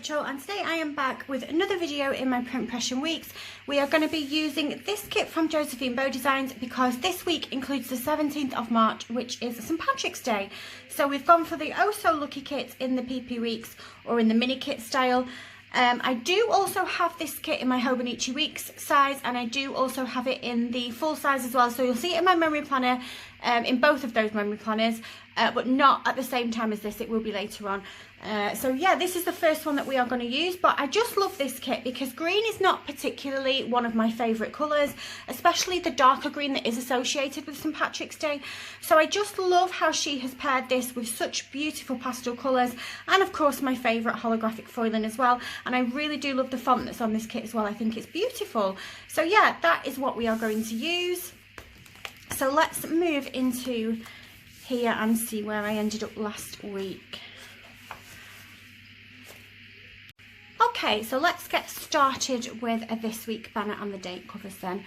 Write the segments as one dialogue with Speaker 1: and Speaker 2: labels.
Speaker 1: Rachel, and today I am back with another video in my Print Pression Weeks. We are going to be using this kit from Josephine Bow Designs because this week includes the 17th of March, which is St Patrick's Day. So we've gone for the oh so lucky kit in the PP Weeks or in the mini kit style. I do also have this kit in my Hobonichi Weeks size, and I do also have it in the full size as well. So you'll see it in my memory planner, in both of those memory planners, but not at the same time as this. It will be later on. So yeah, this is the first one that we are going to use, but I just love this kit because green is not particularly one of my favourite colours, especially the darker green that is associated with St Patrick's Day. So I just love how she has paired this with such beautiful pastel colours, and of course my favourite holographic foiling as well. And I really do love the font that's on this kit as well. I think it's beautiful. So yeah, that is what we are going to use. So let's move into here and see where I ended up last week. Okay, so let's get started with a this week banner and the date covers then.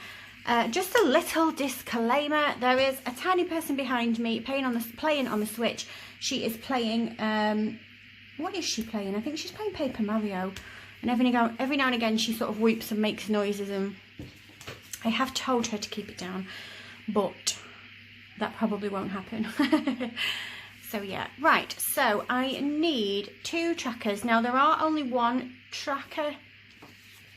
Speaker 1: Just a little disclaimer, there is a tiny person behind me playing on the Switch. She is playing, what is she playing? I think she's playing Paper Mario. And every now and again she sort of whoops and makes noises, and I have told her to keep it down, but that probably won't happen. So yeah, right, so I need 2 trackers. Now there are only 1 tracker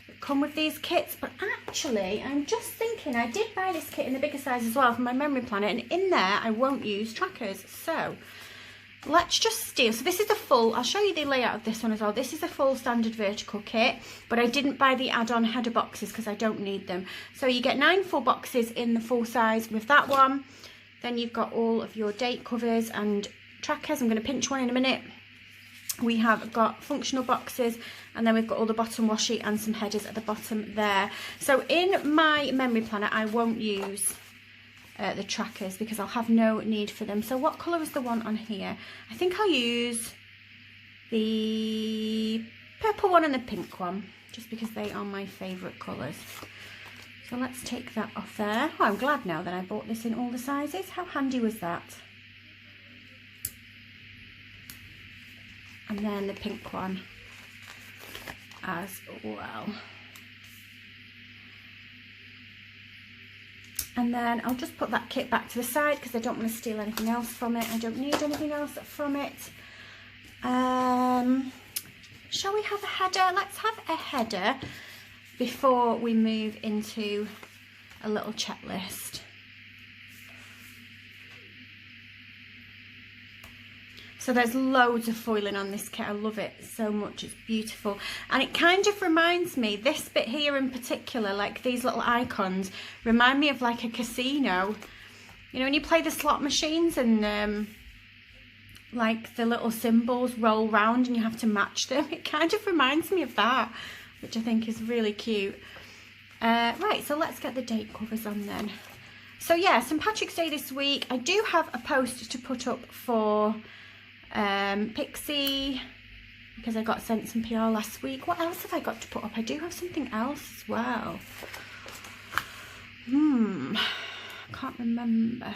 Speaker 1: that come with these kits, but actually I'm just thinking I did buy this kit in the bigger size as well for my memory planner, and in there I won't use trackers. So let's just steal. So this is the full, I'll show you the layout of this one as well. This is a full standard vertical kit, but I didn't buy the add-on header boxes because I don't need them. So you get 9 full boxes in the full size with that one. Then you've got all of your date covers and trackers. I'm going to pinch one in a minute. We have got functional boxes, and then we've got all the bottom washi and some headers at the bottom there. So in my memory planner I won't use the trackers because I'll have no need for them. So what colour is the one on here? I think I'll use the purple one and the pink one, just because they are my favourite colours. So let's take that off there. Oh, I'm glad now that I bought this in all the sizes. How handy was that? And then the pink one as well. And then I'll just put that kit back to the side because I don't want to steal anything else from it. I don't need anything else from it. Shall we have a header? Let's have a header before we move into a little checklist. So there's loads of foiling on this kit. I love it so much. It's beautiful. And it kind of reminds me, this bit here in particular, like these little icons, remind me of like a casino. You know, when you play the slot machines and like the little symbols roll round and you have to match them. It kind of reminds me of that, which I think is really cute. Right, so let's get the date covers on then. So yeah, St Patrick's Day this week. I do have a post to put up for Pixie because I got sent some PR last week. What else have I got to put up? I do have something else as well. Can't remember,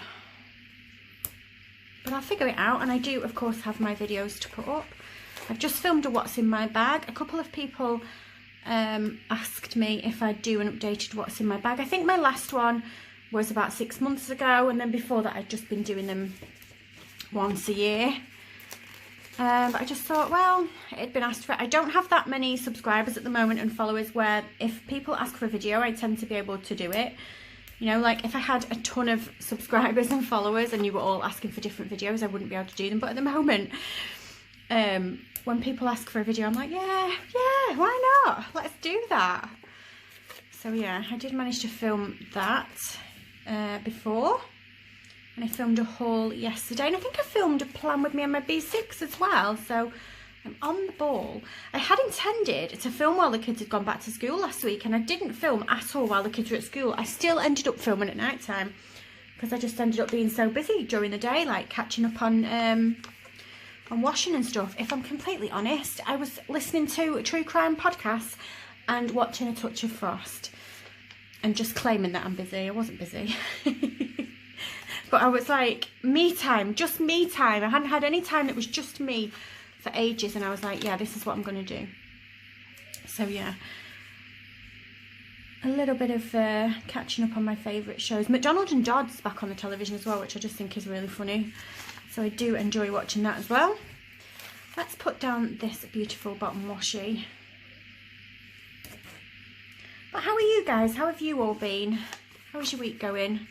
Speaker 1: but I'll figure it out. And I do of course have my videos to put up. I've just filmed a what's in my bag. A couple of people asked me if I'd do an updated what's in my bag. I think my last one was about 6 months ago, and then before that I'd just been doing them once a year. But I just thought, well, it had been asked for. I don't have that many subscribers at the moment and followers where if people ask for a video, I tend to be able to do it. You know, like if I had a ton of subscribers and followers and you were all asking for different videos, I wouldn't be able to do them. But at the moment, when people ask for a video, I'm like, yeah, why not? Let's do that. So yeah, I did manage to film that before. And I filmed a haul yesterday, and I think I filmed a plan with me and my B6 as well, so I'm on the ball. I had intended to film while the kids had gone back to school last week, and I didn't film at all while the kids were at school. I still ended up filming at night time because I just ended up being so busy during the day, like catching up on washing and stuff. If I'm completely honest, I was listening to true crime podcasts and watching A Touch of Frost and just claiming that I'm busy. I wasn't busy. But I was like, me time, just me time. I hadn't had any time that was just me for ages, and I was like, yeah, this is what I'm going to do. So yeah, a little bit of catching up on my favourite shows. McDonald and Dodd's back on the television as well, which I just think is really funny. So I do enjoy watching that as well. Let's put down this beautiful bottom washi. But how are you guys? How have you all been? How is your week going?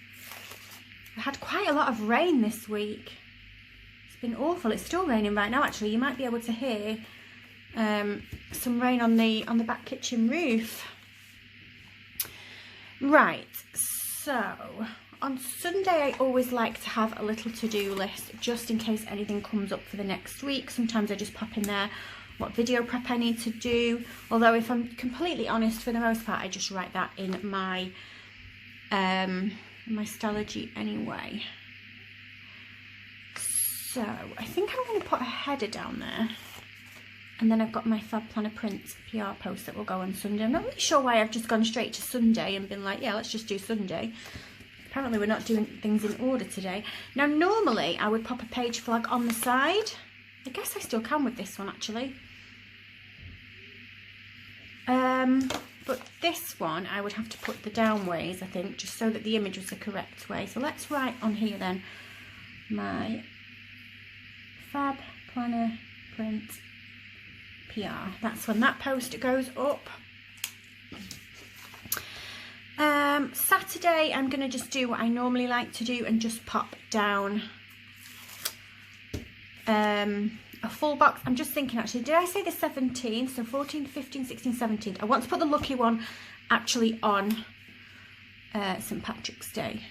Speaker 1: I had quite a lot of rain this week. It's been awful. It's still raining right now actually. You might be able to hear some rain on the back kitchen roof. Right, so on Sunday I always like to have a little to-do list just in case anything comes up for the next week. Sometimes I just pop in there what video prep I need to do, although if I'm completely honest, for the most part I just write that in my Stellargy anyway. So I think I'm going to put a header down there, and then I've got my Fab Planner Prints PR post that will go on Sunday. I'm not really sure why I've just gone straight to Sunday and been like, yeah, let's just do Sunday. Apparently we're not doing things in order today. Now normally I would pop a page flag on the side. I guess I still can with this one actually. But this one I would have to put the down ways, I think, just so that the image was the correct way. So let's write on here then my Fab Planner Print PR. That's when that post goes up. Saturday I'm going to just do what I normally like to do and just pop down a full box. I'm just thinking actually, did I say the 17th? So 14th, 15th, 16th, 17th. I want to put the lucky one actually on St. Patrick's Day.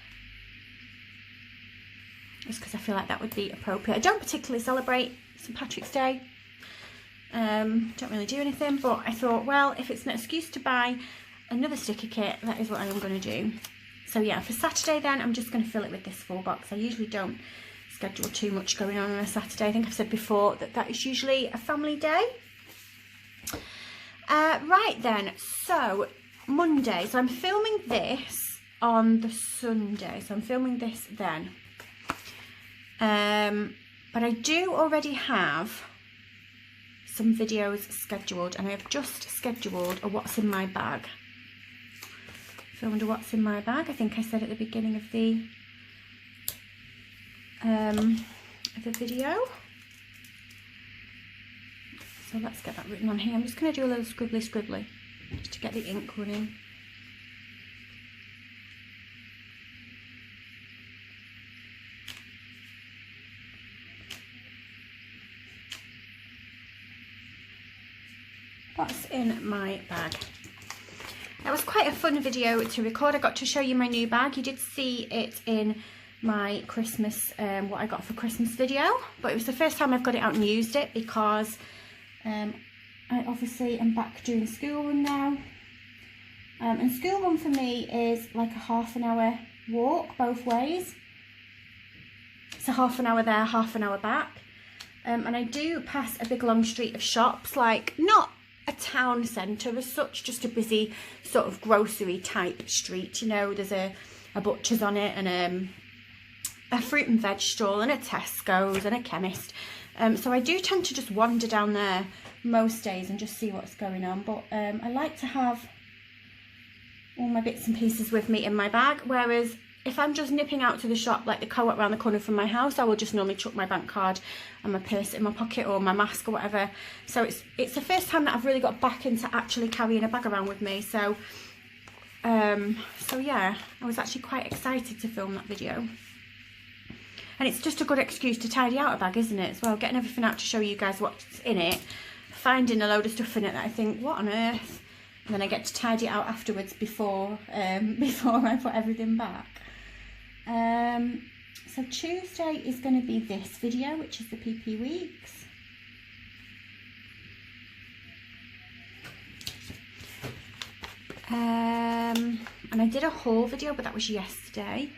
Speaker 1: Just because I feel like that would be appropriate. I don't particularly celebrate St. Patrick's Day. Don't really do anything, but I thought, well, if it's an excuse to buy another sticker kit, that is what I am going to do. So yeah, for Saturday then, I'm just going to fill it with this full box. I usually don't schedule too much going on a Saturday. I think I've said before that that is usually a family day. Right then, so Monday. So I'm filming this on the Sunday. So I'm filming this then. But I do already have some videos scheduled, and I have just scheduled a what's in my bag. Filmed a what's in my bag. I think I said at the beginning of the video. So let's get that written on here. I'm just going to do a little scribbly just to get the ink running. What's in my bag? That was quite a fun video to record. I got to show you my new bag. You did see it in my Christmas, what I got for Christmas video, but it was the first time I've got it out and used it because I obviously am back doing school run now. And school run for me is like a half an hour walk both ways. It's a half an hour there, half an hour back. And I do pass a big long street of shops, like not a town centre as such, just a busy sort of grocery type street. You know, there's a butcher's on it, and a fruit and veg stall, and a Tesco's, and a chemist. So I do tend to just wander down there most days and just see what's going on. But I like to have all my bits and pieces with me in my bag, whereas if I'm just nipping out to the shop, like the co-op around the corner from my house, I will just normally chuck my bank card and my purse in my pocket, or my mask or whatever. So it's the first time that I've really got back into actually carrying a bag around with me. So so yeah, I was actually quite excited to film that video. And it's just a good excuse to tidy out a bag, isn't it, as well? Getting everything out to show you guys what's in it, finding a load of stuff in it that I think, what on earth? And then I get to tidy it out afterwards before I put everything back. So Tuesday is going to be this video, which is the PP Weeks. And I did a haul video, but that was yesterday.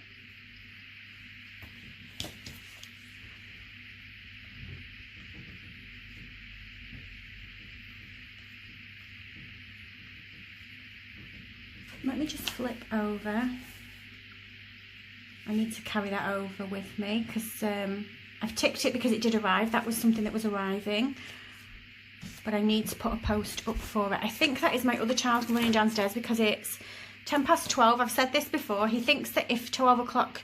Speaker 1: Let me just flip over. I need to carry that over with me because I've ticked it because it did arrive. That was something that was arriving. but I need to put a post up for it. I think that is my other child running downstairs because it's 12:10. I've said this before. He thinks that if 12 o'clock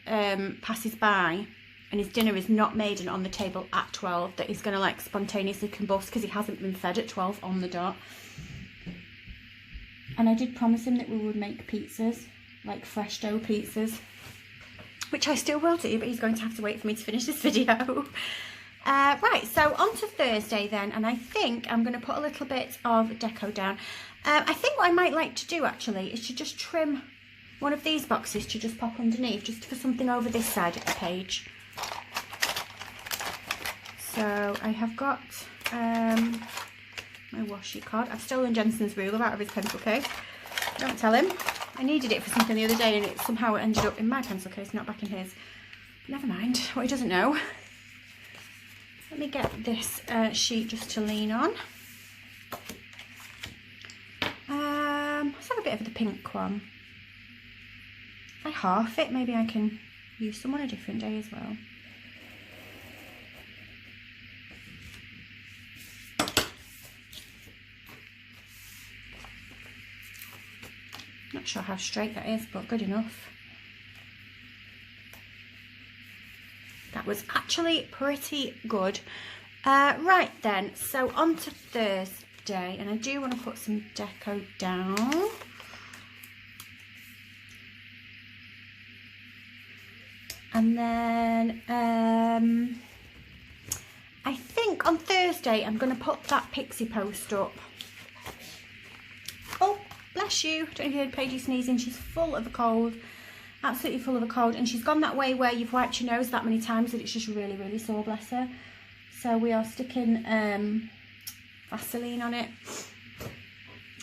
Speaker 1: passes by and his dinner is not made and on the table at 12, that he's going to like spontaneously combust because he hasn't been fed at 12 on the dot. And I did promise him that we would make pizzas, like fresh dough pizzas, which I still will do, but he's going to have to wait for me to finish this video. Right, so on to Thursday then, and I think I'm going to put a little bit of deco down. I think what I might like to do actually is to just trim one of these boxes to just pop underneath, just for something over this side of the page. So I have got my washi card. I've stolen Jensen's ruler out of his pencil case. Don't tell him. I needed it for something the other day and it somehow ended up in my pencil case, not back in his. Never mind, what he doesn't know. Let me get this sheet just to lean on. Let's have a bit of the pink one. If I half it, maybe I can use some on a different day as well. Not sure how straight that is, but good enough. That was actually pretty good. Right then, so on to Thursday, and I do want to put some deco down. And then I think on Thursday I'm going to put that pixie post up. Oh, bless you. Don't know if you heard Paige sneezing. She's full of a cold. Absolutely full of a cold. And she's gone that way where you've wiped your nose that many times that it's just really, really sore, bless her. So we are sticking Vaseline on it.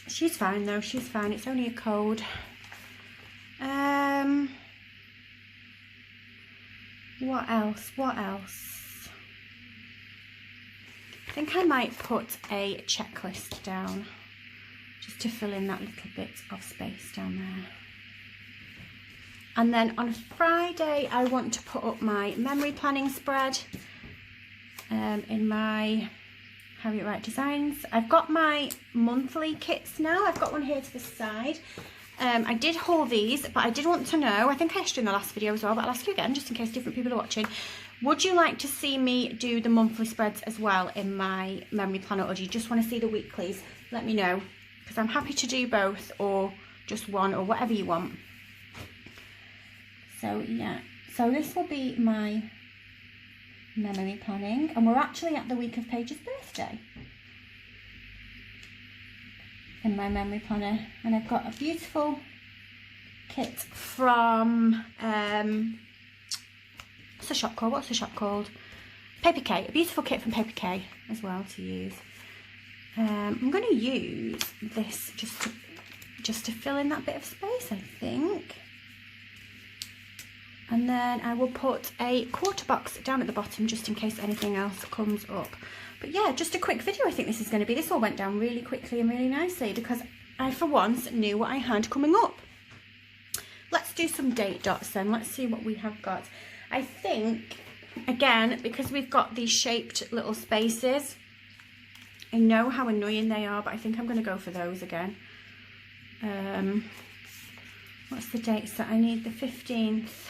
Speaker 1: She's fine though. She's fine. It's only a cold. What else? What else? I think I might put a checklist down just to fill in that little bit of space down there. And then on Friday, I want to put up my memory planning spread in my Harriet Wright Designs. I've got my monthly kits now. I've got one here to the side. I did haul these, but I did want to know, I think I asked you in the last video as well, but I'll ask you again just in case different people are watching. Would you like to see me do the monthly spreads as well in my memory planner, or do you just want to see the weeklies? Let me know, because I'm happy to do both or just one or whatever you want. So yeah, so this will be my memory planning, and we're actually at the week of Paige's birthday in my memory planner, and I've got a beautiful kit from what's the shop called? What's the shop called? Paper K. A beautiful kit from Paper K as well to use. I'm going to use this just to fill in that bit of space, I think. And then I will put a quarter box down at the bottom just in case anything else comes up. But yeah, just a quick video I think this is going to be. This all went down really quickly and really nicely because I for once knew what I had coming up. Let's do some date dots then. Let's see what we have got. I think, again, because we've got these shaped little spaces, I know how annoying they are, but I think I'm going to go for those again. What's the dates that I need? The 15th.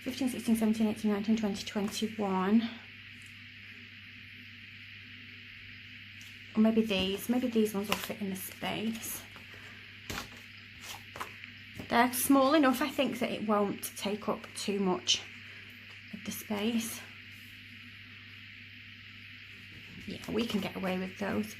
Speaker 1: 15, 16, 17, 18, 19, 20, 21. Or maybe these ones will fit in the space. They're small enough, I think, that it won't take up too much of the space. Yeah, we can get away with those.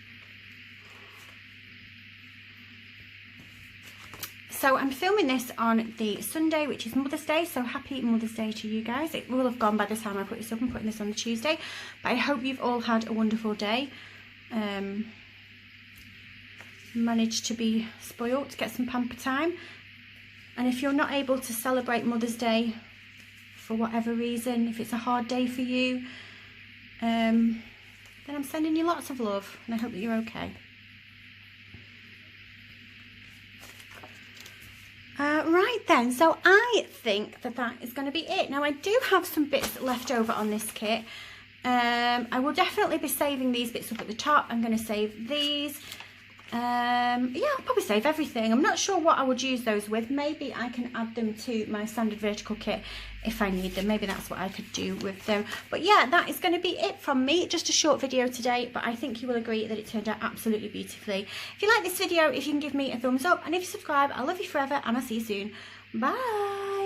Speaker 1: So I'm filming this on the Sunday, which is Mother's Day, so happy Mother's Day to you guys. It will have gone by the time I put this up. I'm putting this on the Tuesday, but I hope you've all had a wonderful day. Managed to be spoilt, get some pamper time. And if you're not able to celebrate Mother's Day for whatever reason, if it's a hard day for you, then I'm sending you lots of love, and I hope that you're okay. Right then, so I think that is going to be it. Now I do have some bits left over on this kit. I will definitely be saving these bits up at the top. I'm going to save these. Yeah, I'll probably save everything. I'm not sure what I would use those with. Maybe I can add them to my standard vertical kit if I need them. Maybe that's what I could do with them. But yeah, that is going to be it from me. Just a short video today, but I think you will agree that it turned out absolutely beautifully. If you like this video, if you can give me a thumbs up, and if you subscribe, I love you forever, and I'll see you soon. Bye.